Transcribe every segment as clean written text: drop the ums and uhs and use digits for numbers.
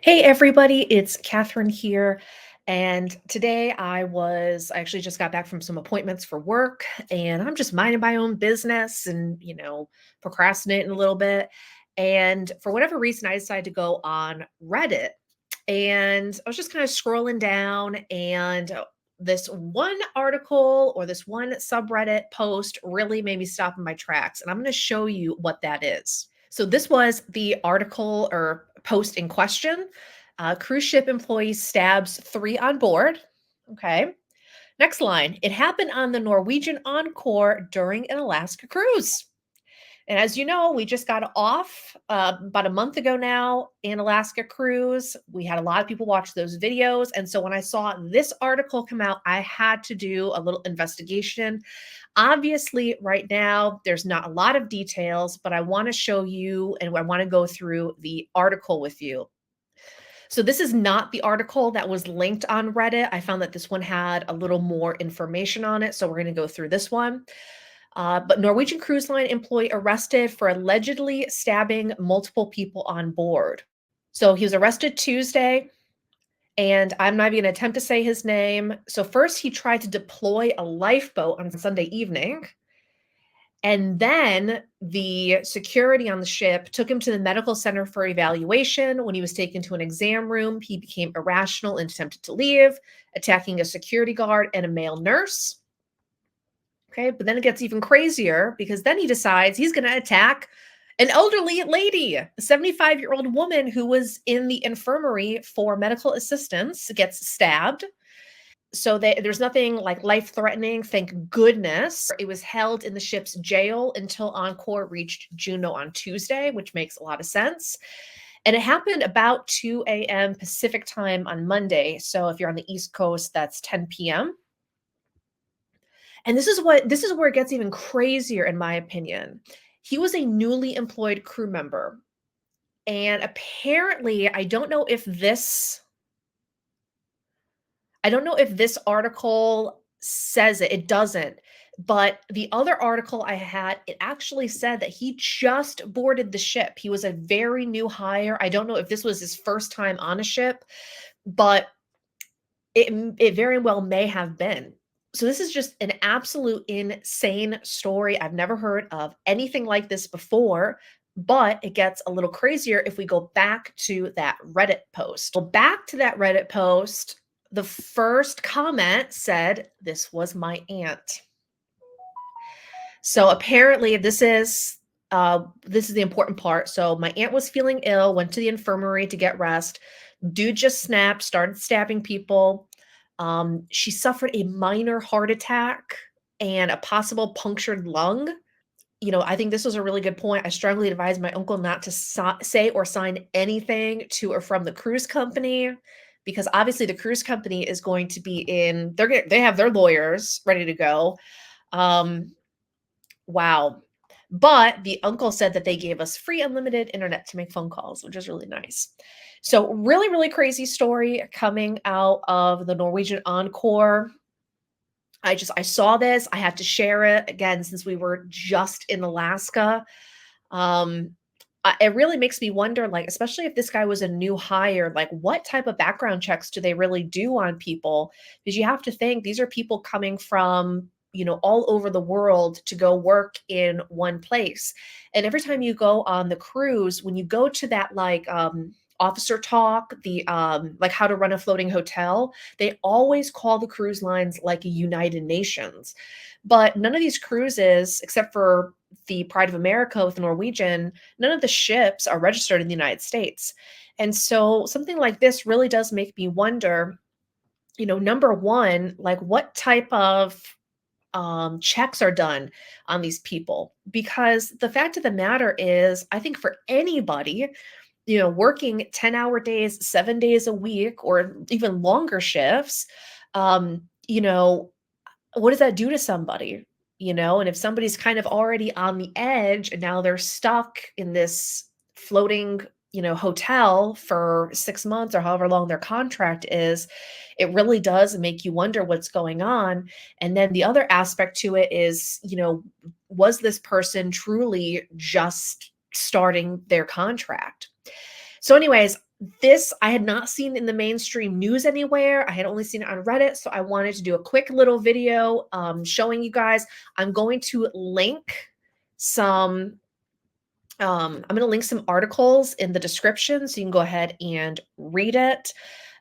Hey everybody, it's Catherine here. And today I actually just got back from some appointments for work and I'm just minding my own business and, procrastinating a little bit. And for whatever reason, I decided to go on Reddit and I was just kind of scrolling down and this one article or this one subreddit post really made me stop in my tracks. And I'm going to show you what that is. So this was the article or post in question. Cruise ship employee stabs three on board. Okay. Next line. It happened on the Norwegian Encore during an Alaska cruise. And as you know, we just got off about a month ago now in Alaska cruise. We had a lot of people watch those videos. And so when I saw this article come out, I had to do a little investigation. Obviously, right now, there's not a lot of details, but I want to show you and I want to go through the article with you. So this is not the article that was linked on Reddit. I found that this one had a little more information on it. So we're going to go through this one. But Norwegian Cruise Line employee arrested for allegedly stabbing multiple people on board. So he was arrested Tuesday, and I'm not even going to attempt to say his name. So first, he tried to deploy a lifeboat on Sunday evening. And then the security on the ship took him to the medical center for evaluation. When he was taken to an exam room, he became irrational and attempted to leave, attacking a security guard and a male nurse. Okay, but then it gets even crazier because then he decides he's going to attack an elderly lady, a 75-year-old woman who was in the infirmary for medical assistance, gets stabbed. So there's nothing like life-threatening, thank goodness. It was held in the ship's jail until Encore reached Juneau on Tuesday, which makes a lot of sense. And it happened about 2 a.m. Pacific time on Monday. So if you're on the East Coast, that's 10 p.m. And this is where it gets even crazier, in my opinion. He was a newly employed crew member. And apparently, I don't know if this article says it. It doesn't. But the other article I had, it actually said that he just boarded the ship. He was a very new hire. I don't know if this was his first time on a ship, but it very well may have been. So this is just an absolute insane story. I've never heard of anything like this before, but it gets a little crazier if we go back to that Reddit post. Well, back to that Reddit post, the first comment said, "This was my aunt." So apparently this is the important part. So my aunt was feeling ill, went to the infirmary to get rest. Dude just snapped, started stabbing people. She suffered a minor heart attack and a possible punctured lung. I think this was a really good point. I strongly advise my uncle not to say or sign anything to or from the cruise company because obviously the cruise company is going to be they have their lawyers ready to go. Wow. But the uncle said that they gave us free unlimited internet to make phone calls, which is really nice. So really, really crazy story coming out of the Norwegian Encore. I saw this. I had to share it again since we were just in Alaska. Um, it really makes me wonder, like, especially if this guy was a new hire, like, what type of background checks do they really do on people? Because you have to think these are people coming from, all over the world to go work in one place. And every time you go on the cruise, when you go to that, like, officer talk, the like how to run a floating hotel, they always call the cruise lines like a United Nations. But none of these cruises, except for the Pride of America with Norwegian, none of the ships are registered in the United States. And so something like this really does make me wonder, number one, like what type of checks are done on these people? Because the fact of the matter is, I think for anybody, working 10-hour days, 7 days a week, or even longer shifts, um, you know, what does that do to somebody? And if somebody's kind of already on the edge and now they're stuck in this floating, hotel for 6 months or however long their contract is, it really does make you wonder what's going on. And then the other aspect to it is, was this person truly just starting their contract? So anyways, This I had not seen in the mainstream news anywhere. I had only seen it on Reddit, so I wanted to do a quick little video showing you guys. I'm going to link some I'm going to link some articles in the description so you can go ahead and read it.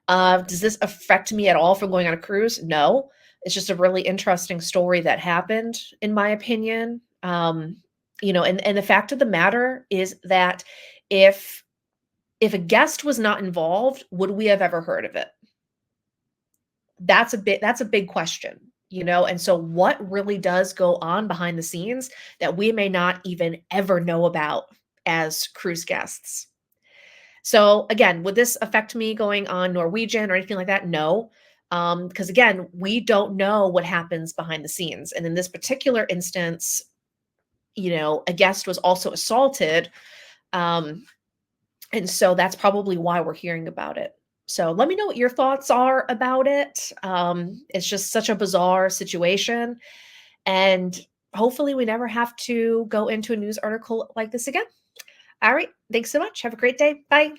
Does this affect me at all from going on a cruise? No. It's just a really interesting story that happened, in my opinion. And the fact of the matter is that if if a guest was not involved, would we have ever heard of it? That's a big question, and so what really does go on behind the scenes that we may not even ever know about as cruise guests? So again, would this affect me going on Norwegian or anything like that? No. Because again, we don't know what happens behind the scenes. And in this particular instance, a guest was also assaulted. Um, and so that's probably why we're hearing about it. So let me know what your thoughts are about it. It's just such a bizarre situation. And hopefully we never have to go into a news article like this again. All right. Thanks so much. Have a great day. Bye.